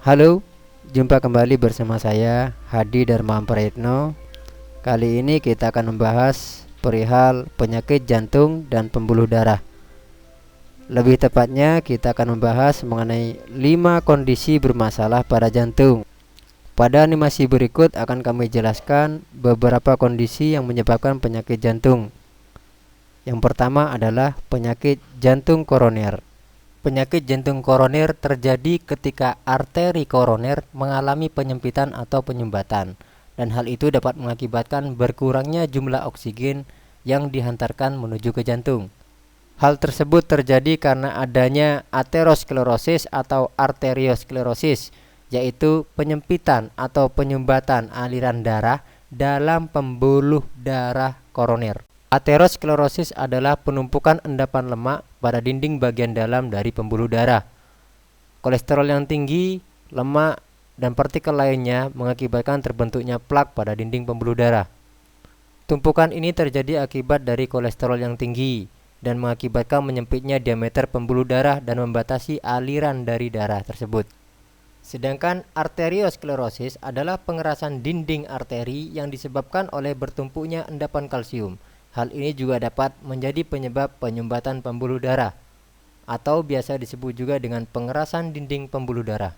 Halo, jumpa kembali bersama saya Hadi Dharma Prayitno. Kali ini kita akan membahas perihal penyakit jantung dan pembuluh darah. Lebih tepatnya kita akan membahas mengenai 5 kondisi bermasalah pada jantung. Pada animasi berikut akan kami jelaskan beberapa kondisi yang menyebabkan penyakit jantung. Yang pertama adalah penyakit jantung koroner. Penyakit jantung koroner terjadi ketika arteri koroner mengalami penyempitan atau penyumbatan, dan hal itu dapat mengakibatkan berkurangnya jumlah oksigen yang dihantarkan menuju ke jantung. Hal tersebut terjadi karena adanya aterosklerosis atau arteriosklerosis, yaitu penyempitan atau penyumbatan aliran darah dalam pembuluh darah koroner. Aterosklerosis adalah penumpukan endapan lemak pada dinding bagian dalam dari pembuluh darah. Kolesterol yang tinggi, lemak, dan partikel lainnya mengakibatkan terbentuknya plak pada dinding pembuluh darah. Tumpukan ini terjadi akibat dari kolesterol yang tinggi dan mengakibatkan menyempitnya diameter pembuluh darah dan membatasi aliran dari darah tersebut. Sedangkan arteriosklerosis adalah pengerasan dinding arteri yang disebabkan oleh bertumpuknya endapan kalsium. Hal ini juga dapat menjadi penyebab penyumbatan pembuluh darah, atau biasa disebut juga dengan pengerasan dinding pembuluh darah.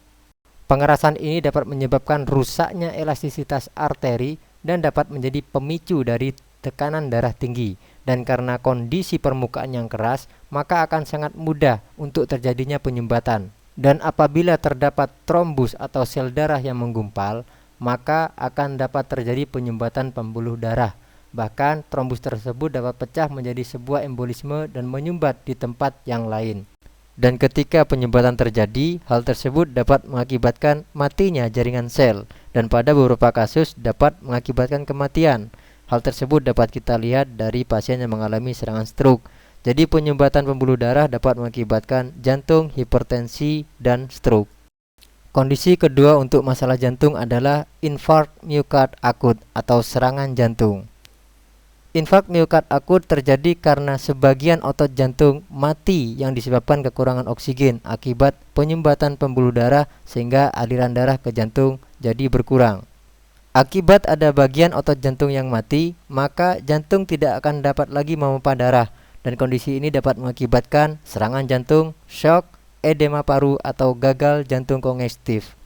Pengerasan ini dapat menyebabkan rusaknya elastisitas arteri dan dapat menjadi pemicu dari tekanan darah tinggi. Dan karena kondisi permukaan yang keras, maka akan sangat mudah untuk terjadinya penyumbatan. Dan apabila terdapat trombus atau sel darah yang menggumpal, maka akan dapat terjadi penyumbatan pembuluh darah. Bahkan trombus tersebut dapat pecah menjadi sebuah embolisme dan menyumbat di tempat yang lain. Dan ketika penyumbatan terjadi, hal tersebut dapat mengakibatkan matinya jaringan sel dan pada beberapa kasus dapat mengakibatkan kematian. Hal tersebut dapat kita lihat dari pasien yang mengalami serangan stroke. Jadi penyumbatan pembuluh darah dapat mengakibatkan jantung, hipertensi, dan stroke. Kondisi kedua untuk masalah jantung adalah infark miokard akut atau serangan jantung. Infark miokard akut terjadi karena sebagian otot jantung mati yang disebabkan kekurangan oksigen akibat penyumbatan pembuluh darah sehingga aliran darah ke jantung jadi berkurang. Akibat ada bagian otot jantung yang mati, maka jantung tidak akan dapat lagi memompa darah dan kondisi ini dapat mengakibatkan serangan jantung, shock, edema paru atau gagal jantung kongestif.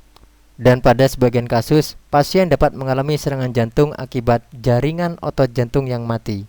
Dan pada sebagian kasus, pasien dapat mengalami serangan jantung akibat jaringan otot jantung yang mati.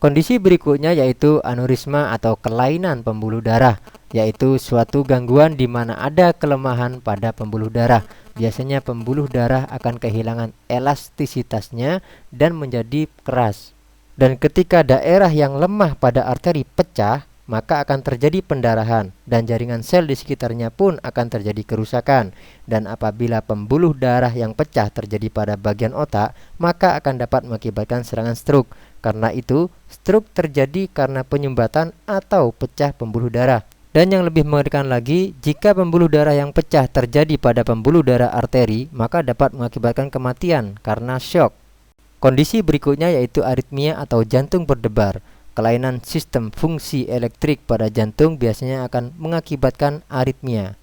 Kondisi berikutnya yaitu aneurisma atau kelainan pembuluh darah, yaitu suatu gangguan di mana ada kelemahan pada pembuluh darah. Biasanya pembuluh darah akan kehilangan elastisitasnya dan menjadi keras. Dan ketika daerah yang lemah pada arteri pecah, maka akan terjadi pendarahan dan jaringan sel di sekitarnya pun akan terjadi kerusakan. Dan apabila pembuluh darah yang pecah terjadi pada bagian otak, maka akan dapat mengakibatkan serangan stroke. Karena itu, stroke terjadi karena penyumbatan atau pecah pembuluh darah. Dan yang lebih mengerikan lagi, jika pembuluh darah yang pecah terjadi pada pembuluh darah arteri, maka dapat mengakibatkan kematian karena shock. Kondisi berikutnya yaitu aritmia atau jantung berdebar. Kelainan sistem fungsi elektrik pada jantung biasanya akan mengakibatkan aritmia.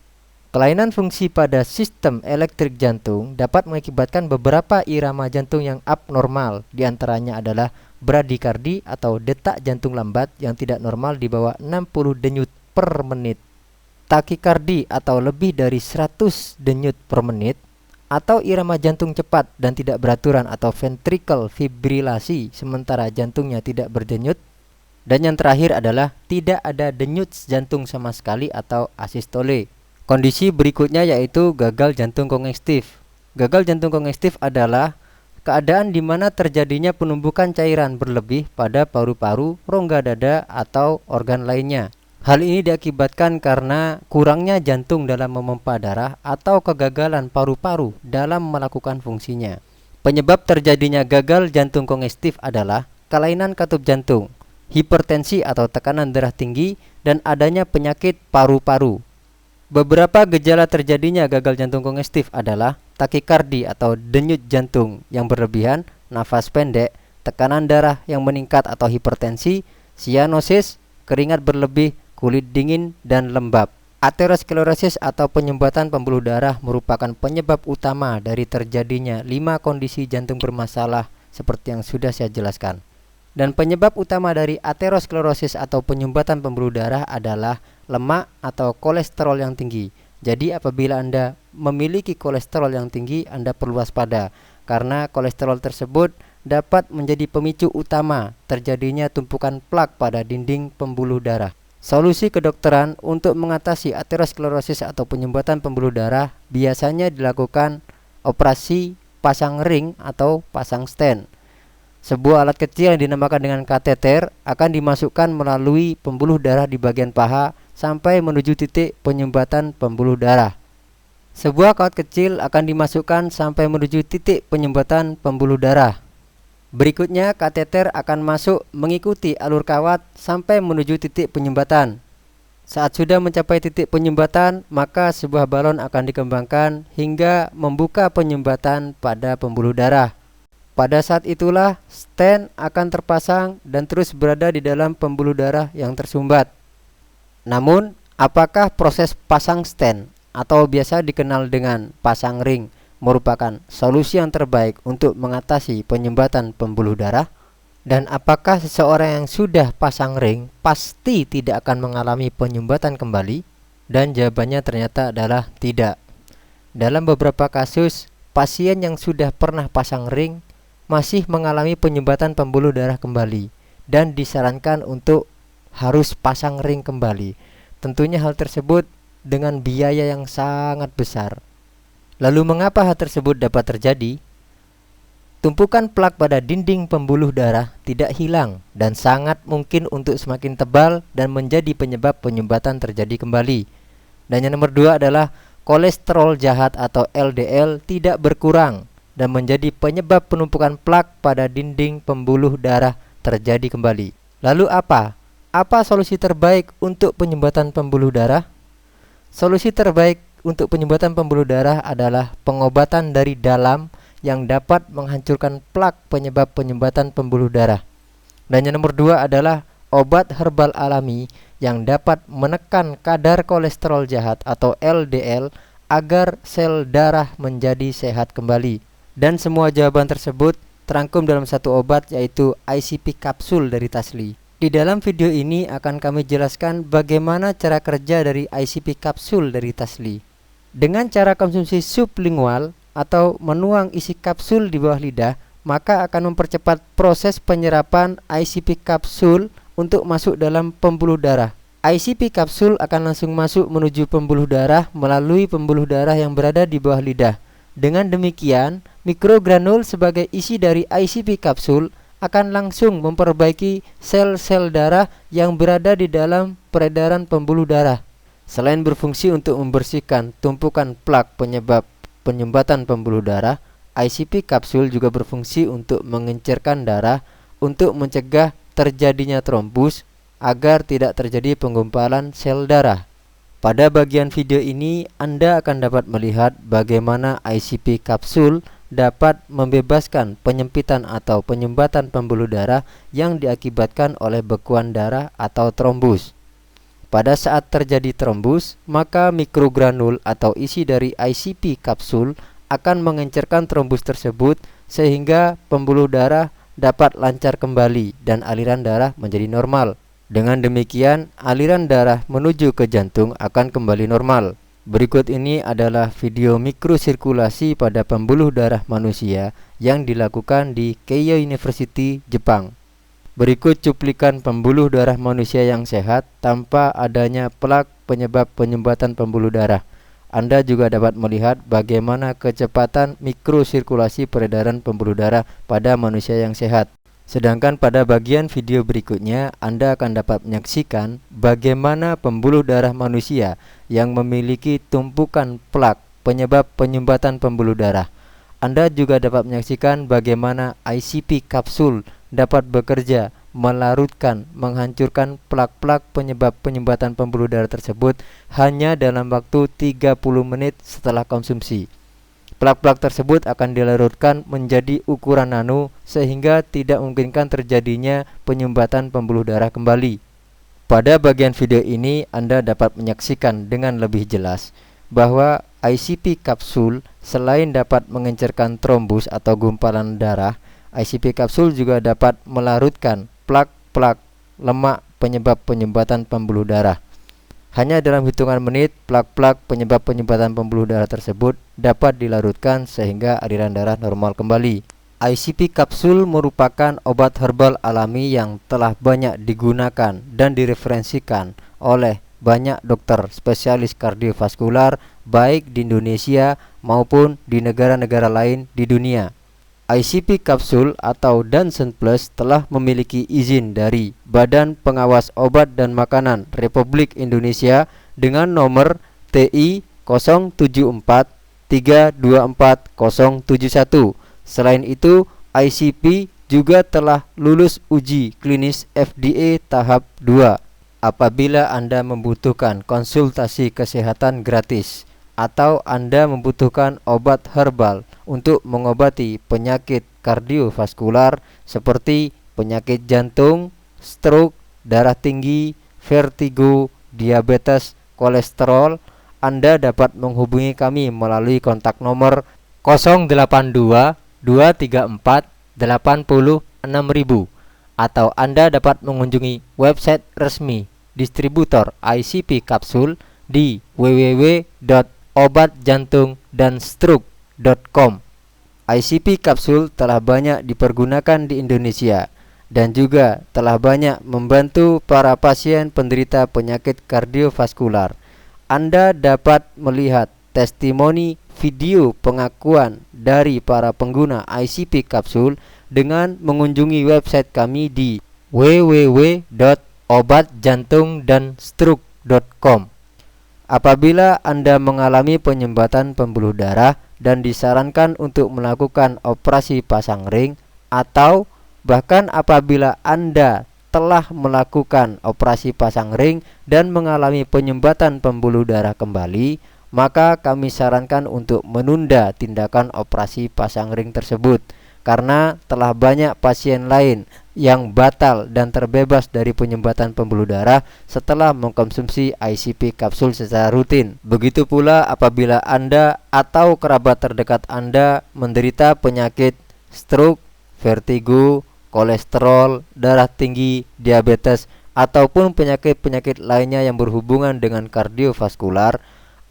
Kelainan fungsi pada sistem elektrik jantung dapat mengakibatkan beberapa irama jantung yang abnormal. Di antaranya adalah bradikardi atau detak jantung lambat yang tidak normal di bawah 60 denyut per menit, takikardi atau lebih dari 100 denyut per menit, atau irama jantung cepat dan tidak beraturan atau ventricle fibrilasi sementara jantungnya tidak berdenyut. Dan yang terakhir adalah tidak ada denyut jantung sama sekali atau asistole. Kondisi berikutnya yaitu gagal jantung kongestif. Gagal jantung kongestif adalah keadaan di mana terjadinya penumpukan cairan berlebih pada paru-paru, rongga dada, atau organ lainnya. Hal ini diakibatkan karena kurangnya jantung dalam memompa darah atau kegagalan paru-paru dalam melakukan fungsinya. Penyebab terjadinya gagal jantung kongestif adalah kelainan katup jantung, hipertensi atau tekanan darah tinggi, dan adanya penyakit paru-paru. Beberapa gejala terjadinya gagal jantung kongestif adalah takikardi atau denyut jantung yang berlebihan, nafas pendek, tekanan darah yang meningkat atau hipertensi, sianosis, keringat berlebih, kulit dingin dan lembab. Aterosklerosis atau penyumbatan pembuluh darah merupakan penyebab utama dari terjadinya 5 kondisi jantung bermasalah seperti yang sudah saya jelaskan. Dan penyebab utama dari aterosklerosis atau penyumbatan pembuluh darah adalah lemak atau kolesterol yang tinggi. Jadi apabila Anda memiliki kolesterol yang tinggi, Anda perlu waspada karena kolesterol tersebut dapat menjadi pemicu utama terjadinya tumpukan plak pada dinding pembuluh darah. Solusi kedokteran untuk mengatasi aterosklerosis atau penyumbatan pembuluh darah biasanya dilakukan operasi pasang ring atau pasang stent. Sebuah alat kecil yang dinamakan dengan kateter akan dimasukkan melalui pembuluh darah di bagian paha sampai menuju titik penyumbatan pembuluh darah. Sebuah kawat kecil akan dimasukkan sampai menuju titik penyumbatan pembuluh darah. Berikutnya, kateter akan masuk mengikuti alur kawat sampai menuju titik penyumbatan. Saat sudah mencapai titik penyumbatan, maka sebuah balon akan dikembangkan hingga membuka penyumbatan pada pembuluh darah. Pada saat itulah, stent akan terpasang dan terus berada di dalam pembuluh darah yang tersumbat. Namun, apakah proses pasang stent atau biasa dikenal dengan pasang ring merupakan solusi yang terbaik untuk mengatasi penyumbatan pembuluh darah? Dan apakah seseorang yang sudah pasang ring pasti tidak akan mengalami penyumbatan kembali? Dan jawabannya ternyata adalah tidak. Dalam beberapa kasus, pasien yang sudah pernah pasang ring masih mengalami penyumbatan pembuluh darah kembali dan disarankan untuk harus pasang ring kembali. Tentunya hal tersebut dengan biaya yang sangat besar. Lalu mengapa hal tersebut dapat terjadi? Tumpukan plak pada dinding pembuluh darah tidak hilang dan sangat mungkin untuk semakin tebal dan menjadi penyebab penyumbatan terjadi kembali. Dan yang nomor 2 adalah kolesterol jahat atau LDL tidak berkurang dan menjadi penyebab penumpukan plak pada dinding pembuluh darah terjadi kembali. Lalu apa? Apa solusi terbaik untuk penyumbatan pembuluh darah? Solusi terbaik untuk penyumbatan pembuluh darah adalah pengobatan dari dalam yang dapat menghancurkan plak penyebab penyumbatan pembuluh darah. Dan yang nomor 2 adalah obat herbal alami yang dapat menekan kadar kolesterol jahat atau LDL agar sel darah menjadi sehat kembali. Dan semua jawaban tersebut terangkum dalam satu obat, yaitu ICP kapsul dari Tasli. Di dalam video ini akan kami jelaskan bagaimana cara kerja dari ICP kapsul dari Tasli. Dengan cara konsumsi sublingual atau menuang isi kapsul di bawah lidah, maka akan mempercepat proses penyerapan ICP kapsul untuk masuk dalam pembuluh darah. ICP kapsul akan langsung masuk menuju pembuluh darah melalui pembuluh darah yang berada di bawah lidah. Dengan demikian, mikrogranul sebagai isi dari ICP kapsul akan langsung memperbaiki sel-sel darah yang berada di dalam peredaran pembuluh darah. Selain berfungsi untuk membersihkan tumpukan plak penyebab penyumbatan pembuluh darah, ICP kapsul juga berfungsi untuk mengencerkan darah untuk mencegah terjadinya trombus agar tidak terjadi penggumpalan sel darah. Pada bagian video ini Anda akan dapat melihat bagaimana ICP kapsul dapat membebaskan penyempitan atau penyumbatan pembuluh darah yang diakibatkan oleh bekuan darah atau trombus. Pada saat terjadi trombus, maka mikrogranul atau isi dari ICP kapsul akan mengencerkan trombus tersebut sehingga pembuluh darah dapat lancar kembali dan aliran darah menjadi normal. Dengan demikian, aliran darah menuju ke jantung akan kembali normal. Berikut ini adalah video mikrosirkulasi pada pembuluh darah manusia yang dilakukan di Keio University, Jepang. Berikut cuplikan pembuluh darah manusia yang sehat tanpa adanya plak penyebab penyumbatan pembuluh darah. Anda juga dapat melihat bagaimana kecepatan mikrosirkulasi peredaran pembuluh darah pada manusia yang sehat. Sedangkan pada bagian video berikutnya, Anda akan dapat menyaksikan bagaimana pembuluh darah manusia yang memiliki tumpukan plak penyebab penyumbatan pembuluh darah. Anda juga dapat menyaksikan bagaimana ICP kapsul dapat bekerja melarutkan, menghancurkan plak-plak penyebab penyumbatan pembuluh darah tersebut hanya dalam waktu 30 menit setelah konsumsi. Plak-plak tersebut akan dilarutkan menjadi ukuran nano sehingga tidak memungkinkan terjadinya penyumbatan pembuluh darah kembali. Pada bagian video ini Anda dapat menyaksikan dengan lebih jelas bahwa ICP kapsul selain dapat mengencerkan trombus atau gumpalan darah, ICP kapsul juga dapat melarutkan plak-plak lemak penyebab penyumbatan pembuluh darah. Hanya dalam hitungan menit, plak-plak penyebab penyumbatan pembuluh darah tersebut dapat dilarutkan sehingga aliran darah normal kembali. ICP kapsul merupakan obat herbal alami yang telah banyak digunakan dan direferensikan oleh banyak dokter spesialis kardiovaskular baik di Indonesia maupun di negara-negara lain di dunia. ICP kapsul atau Dansen Plus telah memiliki izin dari Badan Pengawas Obat dan Makanan Republik Indonesia dengan nomor TI 074324071. Selain itu, ICP juga telah lulus uji klinis FDA tahap 2. Apabila Anda membutuhkan konsultasi kesehatan gratis atau Anda membutuhkan obat herbal untuk mengobati penyakit kardiovaskular seperti penyakit jantung, stroke, darah tinggi, vertigo, diabetes, kolesterol, Anda dapat menghubungi kami melalui kontak nomor 082 234 80 6000 atau Anda dapat mengunjungi website resmi distributor ICP kapsul di www.obatjantungdanstroke.com. ICP kapsul telah banyak dipergunakan di Indonesia dan juga telah banyak membantu para pasien penderita penyakit kardiovaskular. Anda dapat melihat testimoni video pengakuan dari para pengguna ICP kapsul dengan mengunjungi website kami di www.obatjantungdanstroke.com. Apabila Anda mengalami penyumbatan pembuluh darah dan disarankan untuk melakukan operasi pasang ring, atau bahkan apabila Anda telah melakukan operasi pasang ring dan mengalami penyumbatan pembuluh darah kembali, maka kami sarankan untuk menunda tindakan operasi pasang ring tersebut karena telah banyak pasien lain yang batal dan terbebas dari penyumbatan pembuluh darah setelah mengkonsumsi ICP kapsul secara rutin. Begitu pula apabila Anda atau kerabat terdekat Anda menderita penyakit stroke, vertigo, kolesterol, darah tinggi, diabetes, ataupun penyakit-penyakit lainnya yang berhubungan dengan kardiovaskular,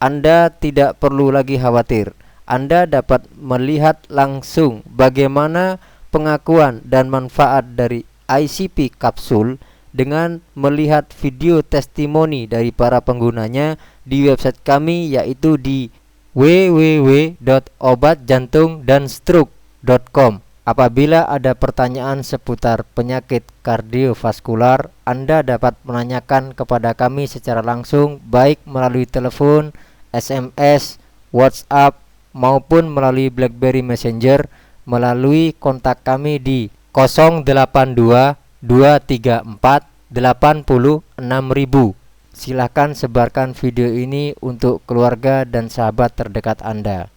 Anda tidak perlu lagi khawatir. Anda dapat melihat langsung bagaimana pengakuan dan manfaat dari ICP kapsul dengan melihat video testimoni dari para penggunanya di website kami, yaitu di www.obatjantungdanstroke.com. Apabila ada pertanyaan seputar penyakit kardiovaskular, Anda dapat menanyakan kepada kami secara langsung baik melalui telepon, SMS, WhatsApp, maupun melalui BlackBerry Messenger melalui kontak kami di 082 234 80 6000. Silakan sebarkan video ini untuk keluarga dan sahabat terdekat Anda.